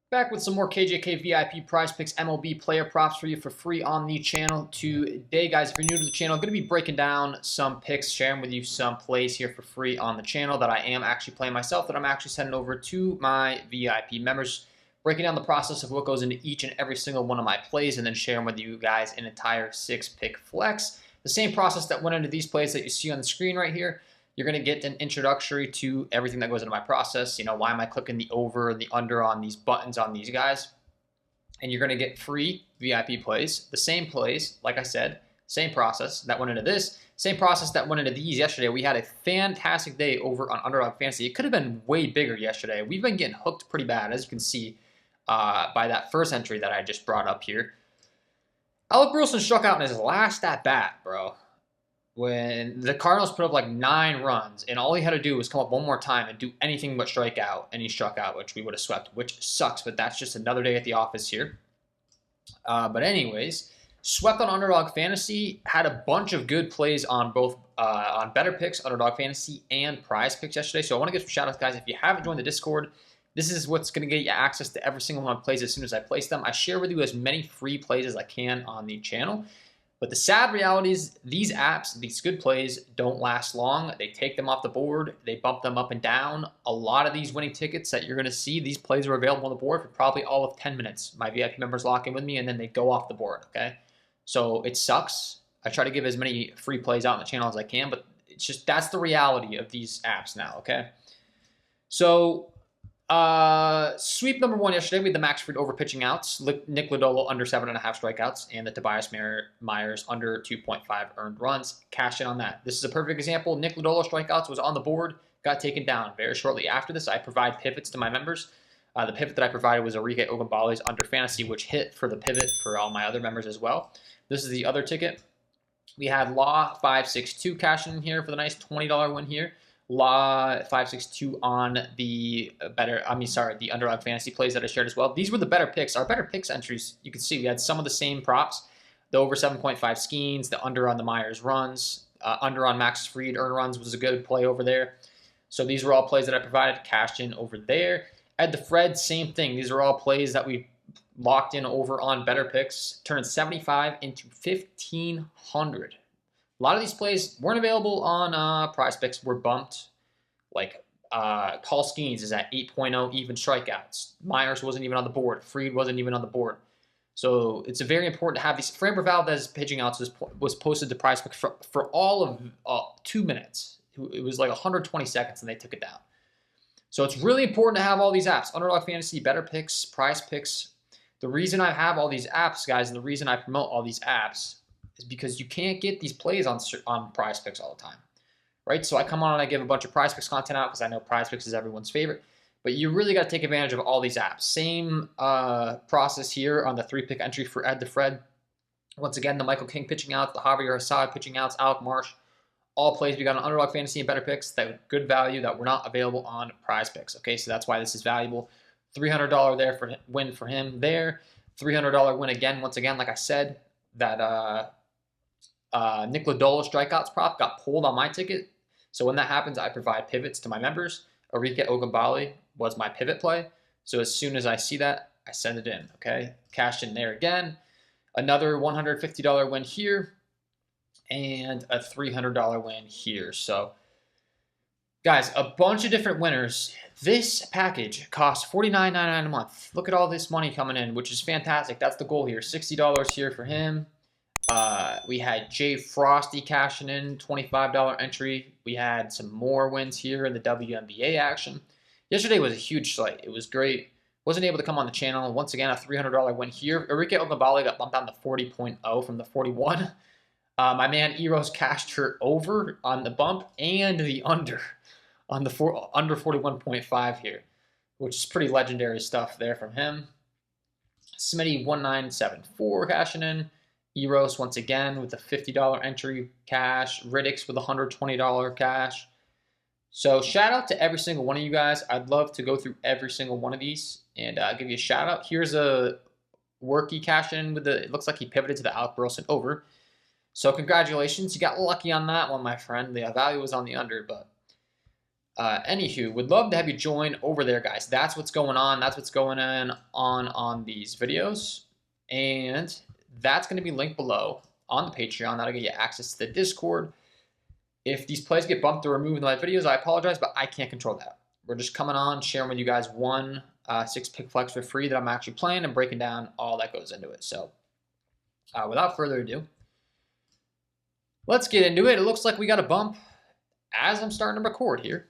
Back with some more KJK VIP Prizepicks MLB player props for you for free on the channel today, guys. If you're new to the channel, I'm going to be breaking down some picks, sharing with you some plays here for free on the channel that I am actually playing myself, that I'm actually sending over to my VIP members, breaking down the process of what goes into each and every single one of my plays, and then sharing with you guys an entire 6-pick flex. The same process that went into these plays that you see on the screen right here. You're going to get an introductory to everything that goes into my process. You know, why am I clicking the over and the under on these buttons on these guys? And you're going to get free VIP plays, the same plays, like I said, same process that went into this, same process that went into these yesterday. We had a fantastic day over on Underdog Fantasy. It could have been way bigger yesterday. We've been getting hooked pretty bad, as you can see by that first entry that I just brought up here. Alec Burleson struck out in his last at bat, bro, when the Cardinals put up like 9 runs, and all he had to do was come up one more time and do anything but strike out, and he struck out, which we would have swept, which sucks, but that's just another day at the office here. But anyways, swept on Underdog Fantasy, had a bunch of good plays on both on Better Picks, Underdog Fantasy, and Prizepicks yesterday. So I want to give some shout outs, guys. If you haven't joined the Discord, this is what's going to get you access to every single one of my plays as soon as I place them. I share with you as many free plays as I can on the channel. But the sad reality is these apps, these good plays, don't last long. They take them off the board. They bump them up and down. A lot of these winning tickets that you're going to see, these plays are available on the board for probably all of 10 minutes. My VIP members lock in with me, and then they go off the board, okay? So it sucks. I try to give as many free plays out on the channel as I can, but it's just that's the reality of these apps now, okay? So sweep number 1 yesterday, we had the Max Fried over pitching outs, Nick Lodolo under 7.5 strikeouts, and the Tobias Myers under 2.5 earned runs. Cash in on that. This is a perfect example. Nick Lodolo strikeouts was on the board, got taken down. Very shortly after this, I provide pivots to my members. The pivot that I provided was Enrique Ogunbale's under fantasy, which hit for the pivot for all my other members as well. This is the other ticket. We had Law 562 cash in here for the nice $20 win here. Law 562 on the the Underdog Fantasy plays that I shared as well. These were the better picks. Our better picks entries, you can see we had some of the same props. The over 7.5 Skeens, the under on the Myers runs, under on Max Fried earn runs was a good play over there. So these were all plays that I provided, cashed in over there. At the Fred, same thing. These are all plays that we locked in over on better picks. Turned 75 into 1,500. A lot of these plays weren't available on Prizepicks. Were bumped. Like Call Skeens is at 8.0 even strikeouts. Myers wasn't even on the board. Fried wasn't even on the board. So it's very important to have these. Framber Valdez pitching outs was posted to Prizepicks for all of 2 minutes. It was like 120 seconds, and they took it down. So it's really important to have all these apps. Underdog Fantasy, Better Picks, Prizepicks. The reason I have all these apps, guys, and the reason I promote all these apps is because you can't get these plays on Prizepicks all the time, right? So I come on and I give a bunch of Prizepicks content out because I know Prizepicks is everyone's favorite, but you really got to take advantage of all these apps. Same process here on the 3-pick entry for Ed the Fred. Once again, the Michael King pitching outs, the Javier Assad pitching outs, Alec Marsh, all plays we got on Underdog Fantasy and Better Picks that good value that were not available on Prizepicks. Okay, so that's why this is valuable. $300 there for win for him there. $300 win again. Once again, like I said, that Nick Lodolo strikeouts prop got pulled on my ticket. So when that happens, I provide pivots to my members. Enrique Ogunbale was my pivot play. So as soon as I see that, I send it in. Okay, cashed in there again. Another $150 win here, and a $300 win here. So, guys, a bunch of different winners. This package costs $49.99 a month. Look at all this money coming in, which is fantastic. That's the goal here. $60 here for him. We had Jay Frosty cashing in, $25 entry. We had some more wins here in the WNBA action. Yesterday was a huge slate. It was great. Wasn't able to come on the channel. Once again, a $300 win here. Enrique Ogunbale got bumped down to 40.0 from the 41. My man Eros cashed her over on the bump and the under on the under 41.5 here, which is pretty legendary stuff there from him. Smitty 1974 cashing in. Eros once again with a $50 entry cash. Riddix with a $120 cash. So shout out to every single one of you guys. I'd love to go through every single one of these and give you a shout out. Here's a worky cash in with the, it looks like he pivoted to the Alec Burleson over. So congratulations, you got lucky on that one, my friend. The value was on the under, but Anywho, would love to have you join over there, guys. That's what's going on. That's what's going on these videos. And that's going to be linked below on the Patreon. That'll get you access to the Discord. If these plays get bumped or removed in my videos, I apologize, but I can't control that. We're just coming on, sharing with you guys one 6-pick flex for free that I'm actually playing and breaking down all that goes into it. So without further ado, let's get into it. It looks like we got a bump as I'm starting to record here.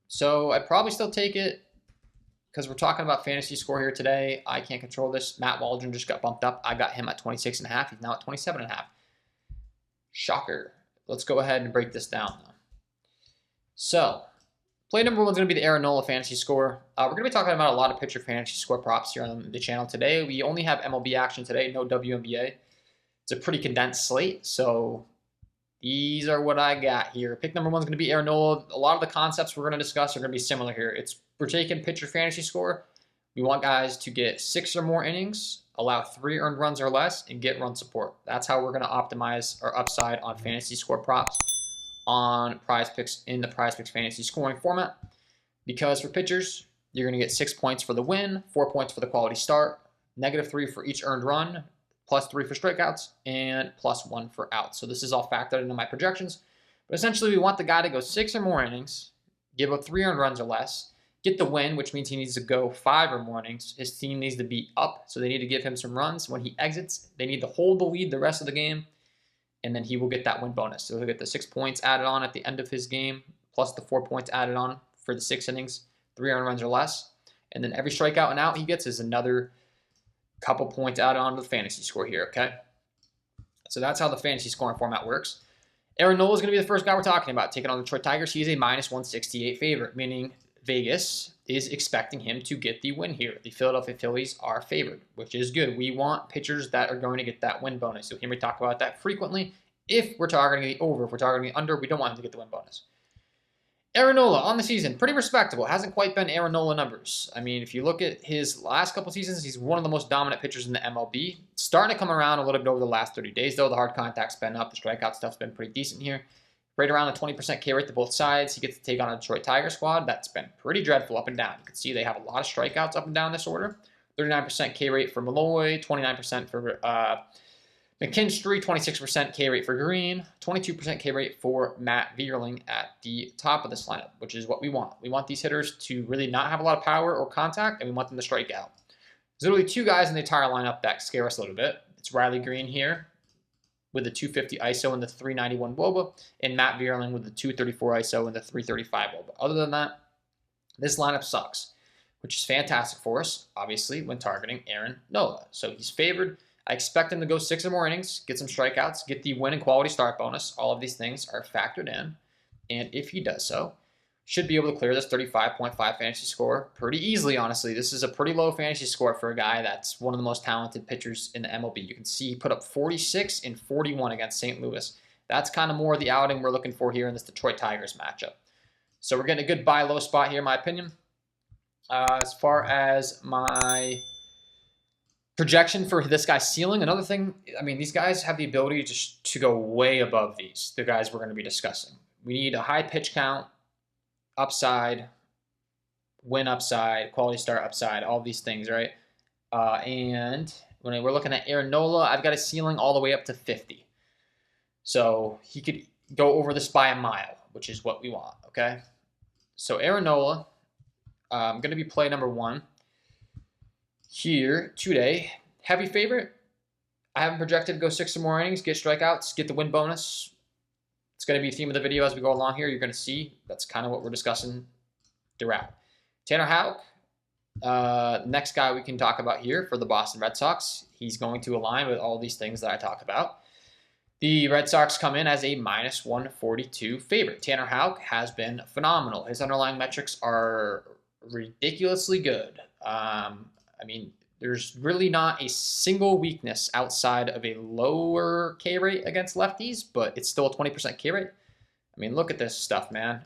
So I'd probably still take it because we're talking about fantasy score here today. I can't control this. Matt Waldron just got bumped up. I got him at 26.5. He's now at 27.5. Shocker. Let's go ahead and break this down, though. So, play number one is going to be the Aaron Nola fantasy score. We're going to be talking about a lot of pitcher fantasy score props here on the channel today. We only have MLB action today, no WNBA. It's a pretty condensed slate, so these are what I got here. Pick number one is going to be Aaron Nola. A lot of the concepts we're going to discuss are going to be similar here. We're taking pitcher fantasy score. We want guys to get 6 or more innings, allow 3 earned runs or less, and get run support. That's how we're going to optimize our upside on fantasy score props on Prizepicks in the Prizepicks fantasy scoring format. Because for pitchers, you're going to get 6 points for the win, 4 points for the quality start, -3 for each earned run, +3 for strikeouts, and +1 for outs. So this is all factored into my projections. But essentially, we want the guy to go 6 or more innings, give up 3 earned runs or less, get the win, which means he needs to go 5 or more innings. His team needs to be up, so they need to give him some runs. When he exits, they need to hold the lead the rest of the game, and then he will get that win bonus. So he'll get the 6 points added on at the end of his game, plus the 4 points added on for the 6 innings, 3 earned runs or less. And then every strikeout and out he gets is another couple points added on to the fantasy score here, okay? So that's how the fantasy scoring format works. Aaron Nola is going to be the first guy we're talking about, taking on the Detroit Tigers. He is a -168 favorite, meaning Vegas is expecting him to get the win here. The Philadelphia Phillies are favored, which is good. We want pitchers that are going to get that win bonus. You'll hear me talk about that frequently. If we're targeting the over, if we're targeting the under, we don't want him to get the win bonus. Aaron Nola on the season, pretty respectable. Hasn't quite been Aaron Nola numbers. I mean, if you look at his last couple seasons, he's one of the most dominant pitchers in the MLB. Starting to come around a little bit over the last 30 days, though. The hard contact's been up. The strikeout stuff's been pretty decent here. Right around the 20% K rate to both sides. He gets to take on a Detroit Tiger squad that's been pretty dreadful up and down. You can see they have a lot of strikeouts up and down this order. 39% K rate for Malloy, 29% for McKinstry, 26% K rate for Green, 22% K rate for Matt Vierling at the top of this lineup, which is what we want. We want these hitters to really not have a lot of power or contact, and we want them to strike out. There's literally 2 guys in the entire lineup that scare us a little bit. It's Riley Green here with the 250 ISO and the 391 WOBA, and Matt Vierling with the 234 ISO and the 335 WOBA. Other than that, this lineup sucks, which is fantastic for us, obviously, when targeting Aaron Nola. So he's favored. I expect him to go 6 or more innings, get some strikeouts, get the win and quality start bonus. All of these things are factored in. And if he does so, should be able to clear this 35.5 fantasy score pretty easily, honestly. This is a pretty low fantasy score for a guy that's one of the most talented pitchers in the MLB. You can see he put up 46 and 41 against St. Louis. That's kind of more the outing we're looking for here in this Detroit Tigers matchup. So we're getting a good buy low spot here, in my opinion. As far as my projection for this guy's ceiling, another thing, I mean, these guys have the ability to go way above these, the guys we're going to be discussing. We need a high pitch count, upside, win upside, quality start upside, all these things, right? And when we're looking at Aaron Nola, I've got a ceiling all the way up to 50. So he could go over this by a mile, which is what we want, okay? So Aaron Nola, going to be play number 1 here today. Heavy favorite. I have him projected to go 6 or more innings, get strikeouts, get the win bonus. It's going to be the theme of the video as we go along here. You're going to see that's kind of what we're discussing throughout. Tanner Houck, next guy we can talk about here for the Boston Red Sox. He's going to align with all these things that I talk about. The Red Sox come in as a -142 favorite. Tanner Houck has been phenomenal. His underlying metrics are ridiculously good. I mean, there's really not a single weakness outside of a lower K rate against lefties, but it's still a 20% K rate. I mean, look at this stuff, man.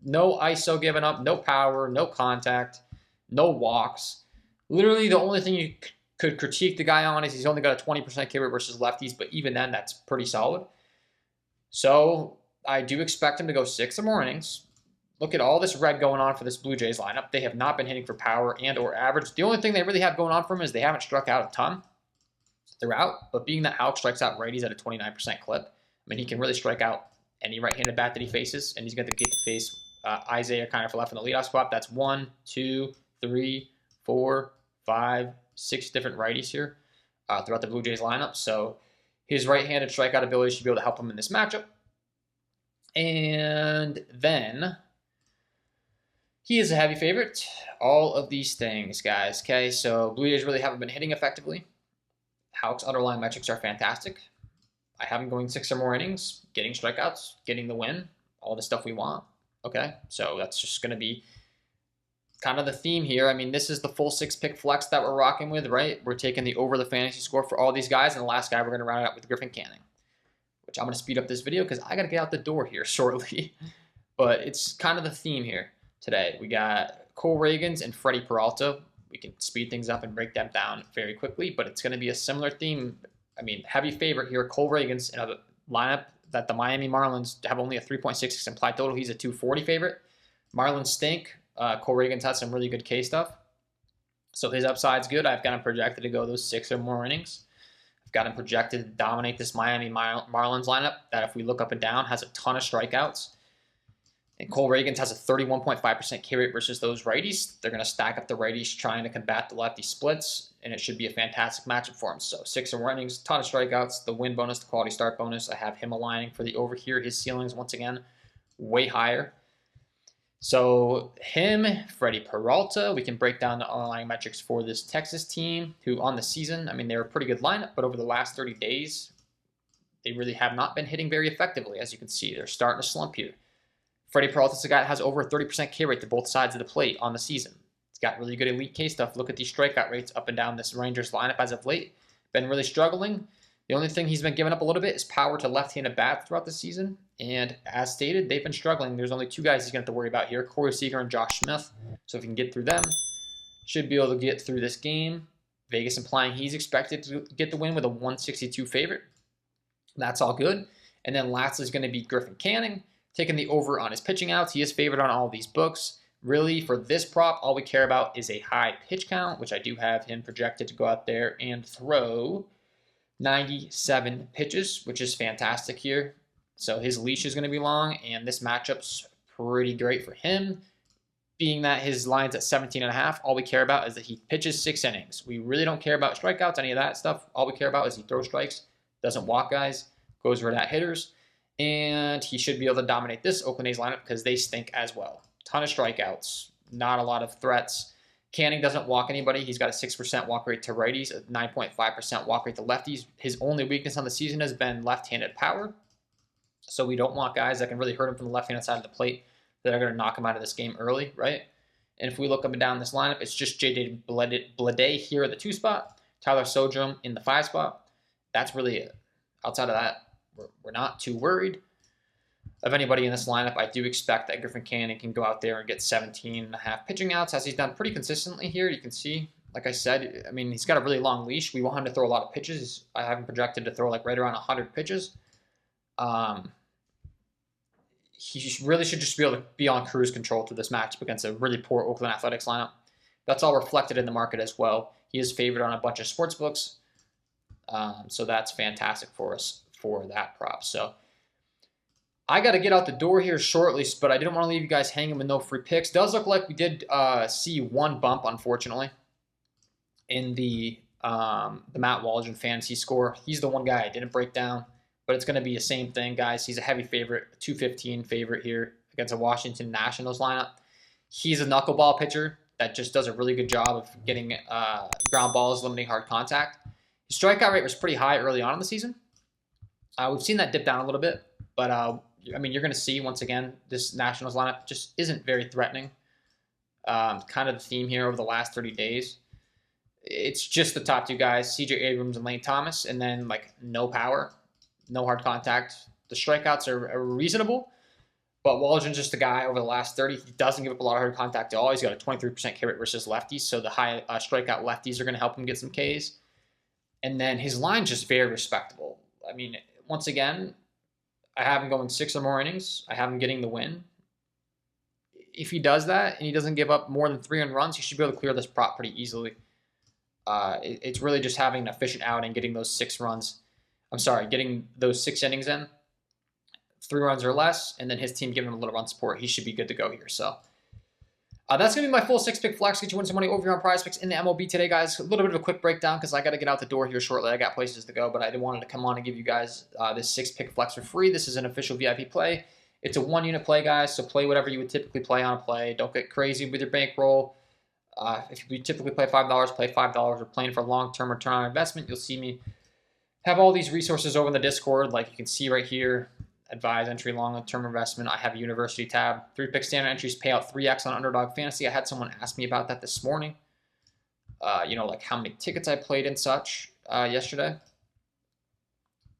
No ISO given up, no power, no contact, no walks. Literally, the only thing you could critique the guy on is he's only got a 20% K rate versus lefties, but even then, that's pretty solid. So I do expect him to go 6 or more innings, look at all this red going on for this Blue Jays lineup. They have not been hitting for power and or average. The only thing they really have going on for them is they haven't struck out a ton throughout, but being that Alex strikes out righties at a 29% clip, I mean, he can really strike out any right-handed bat that he faces, and he's going to get to face Isaiah kind of for left in the leadoff spot. That's 1, 2, 3, 4, 5, 6 different righties here throughout the Blue Jays lineup. So his right-handed strikeout ability should be able to help him in this matchup. And then he is a heavy favorite. All of these things, guys. Okay, so Blue Jays really haven't been hitting effectively. Houck's underlying metrics are fantastic. I have him going 6 or more innings, getting strikeouts, getting the win, all the stuff we want. Okay, so that's just going to be kind of the theme here. I mean, this is the full 6-pick flex that we're rocking with, right? We're taking the over the fantasy score for all these guys, and the last guy we're going to round it out with Griffin Canning, which I'm going to speed up this video because I got to get out the door here shortly. But it's kind of the theme here today. We got Cole Reagans and Freddie Peralta. We can speed things up and break them down very quickly, but it's going to be a similar theme. I mean, heavy favorite here, Cole Reagans, in a lineup that the Miami Marlins have only a 3.66 implied total. He's a 240 favorite. Marlins stink. Cole Reagans had some really good K stuff. So his upside's good. I've got him projected to go those 6 or more innings. I've got him projected to dominate this Miami Marlins lineup that, if we look up and down, has a ton of strikeouts. And Cole Reagans has a 31.5% K rate versus those righties. They're going to stack up the righties trying to combat the lefty splits, and it should be a fantastic matchup for him. So 6 or more innings, ton of strikeouts, the win bonus, the quality start bonus. I have him aligning for the over here. His ceilings, once again, way higher. So him, Freddie Peralta, we can break down the underlying metrics for this Texas team, who on the season, I mean, they were a pretty good lineup, but over the last 30 days, they really have not been hitting very effectively. As you can see, they're starting to slump here. Freddie Peralta's a guy that has over a 30% K rate to both sides of the plate on the season. He's got really good elite K stuff. Look at these strikeout rates up and down this Rangers lineup as of late. Been really struggling. The only thing he's been giving up a little bit is power to left-handed bats throughout the season. And as stated, they've been struggling. There's only 2 guys he's going to have to worry about here, Corey Seager and Josh Smith. So if he can get through them, should be able to get through this game. Vegas implying he's expected to get the win with a 162 favorite. That's all good. And then lastly is going to be Griffin Canning, taking the over on his pitching outs. He is favored on all of these books. Really, for this prop, all we care about is a high pitch count, which I do have him projected to go out there and throw 97 pitches, which is fantastic here. So his leash is going to be long, and this matchup's pretty great for him. Being that his line's at 17.5, all we care about is that he pitches 6 innings. We really don't care about strikeouts, any of that stuff. All we care about is he throws strikes, doesn't walk guys, goes right at hitters. And he should be able to dominate this Oakland A's lineup because they stink as well. Ton of strikeouts, not a lot of threats. Canning doesn't walk anybody. He's got a 6% walk rate to righties, a 9.5% walk rate to lefties. His only weakness on the season has been left-handed power. So we don't want guys that can really hurt him from the left-handed side of the plate that are going to knock him out of this game early, right? And if we look up and down this lineup, it's just J.J. Bleday here at the 2 spot, Tyler Sojourn in the 5 spot. That's really it. Outside of that, we're not too worried of anybody in this lineup. I do expect that Griffin Canning can go out there and get 17.5 pitching outs, as he's done pretty consistently here. You can see, like I said, I mean, he's got a really long leash. We want him to throw a lot of pitches. I have him projected to throw like right around 100 pitches. He really should just be able to be on cruise control through this matchup against a really poor Oakland Athletics lineup. That's all reflected in the market as well. He is favored on a bunch of sports books. So that's fantastic for us for that prop. So I got to get out the door here shortly, but I didn't want to leave you guys hanging with no free picks. Does look like we did see one bump, unfortunately, in the Matt Waldron fantasy score. He's the one guy I didn't break down, but it's going to be the same thing, guys. He's a heavy favorite, a 215 favorite here against a Washington Nationals lineup. He's a knuckleball pitcher that just does a really good job of getting ground balls, limiting hard contact. His strikeout rate was pretty high early on in the season. We've seen that dip down a little bit, but I mean, you're going to see, once again, this Nationals lineup just isn't very threatening. Kind of the theme here over the last 30 days. It's just the top 2 guys, C.J. Abrams and Lane Thomas, and then, like, no power, no hard contact. The strikeouts are reasonable, but Waldron's just a guy over the last 30. He doesn't give up a lot of hard contact at all. He's got a 23% K rate versus lefties, so the high strikeout lefties are going to help him get some Ks. And then his line's just very respectable. I mean, once again, I have him going 6 or more innings. I have him getting the win. if he does that and he doesn't give up more than 3 runs, he should be able to clear this prop pretty easily. It's really just having an efficient outing, getting those 6 runs. I'm sorry, getting those 6 innings in, 3 runs or less, and then his team giving him a little run support. He should be good to go here. So that's going to be my full 6-pick flex. Get you win some money over here on Prizepicks in the MLB today, guys. A little bit of a quick breakdown because I got to get out the door here shortly. I got places to go, but I wanted to come on and give you guys this 6-pick flex for free. This is an official VIP play. It's a 1-unit play, guys, so play whatever you would typically play on a play. Don't get crazy with your bankroll. If you typically play $5, play $5. We're playing for long-term return on investment. You'll see me have all these resources over in the Discord, like you can see right here. Advise entry long-term investment. I have a university tab. 3-pick standard entries pay out 3x on Underdog Fantasy. I had someone ask me about that this morning. You know, like how many tickets I played and such yesterday.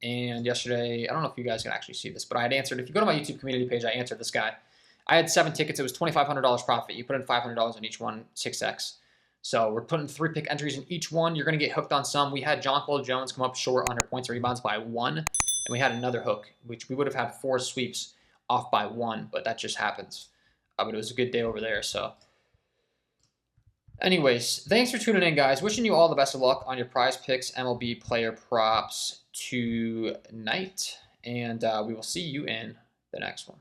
And yesterday, I don't know if you guys can actually see this, but I had answered. If you go to my YouTube community page, I answered this guy. I had 7 tickets. It was $2,500 profit. You put in $500 in each one, 6x. So we're putting 3-pick entries in each one. You're going to get hooked on some. We had John Cole Jones come up short on her points and rebounds by 1. And we had another hook, which we would have had 4 sweeps off by 1, but that just happens. But it was a good day over there. So anyways, thanks for tuning in, guys. Wishing you all the best of luck on your Prizepicks MLB player props tonight. And we will see you in the next one.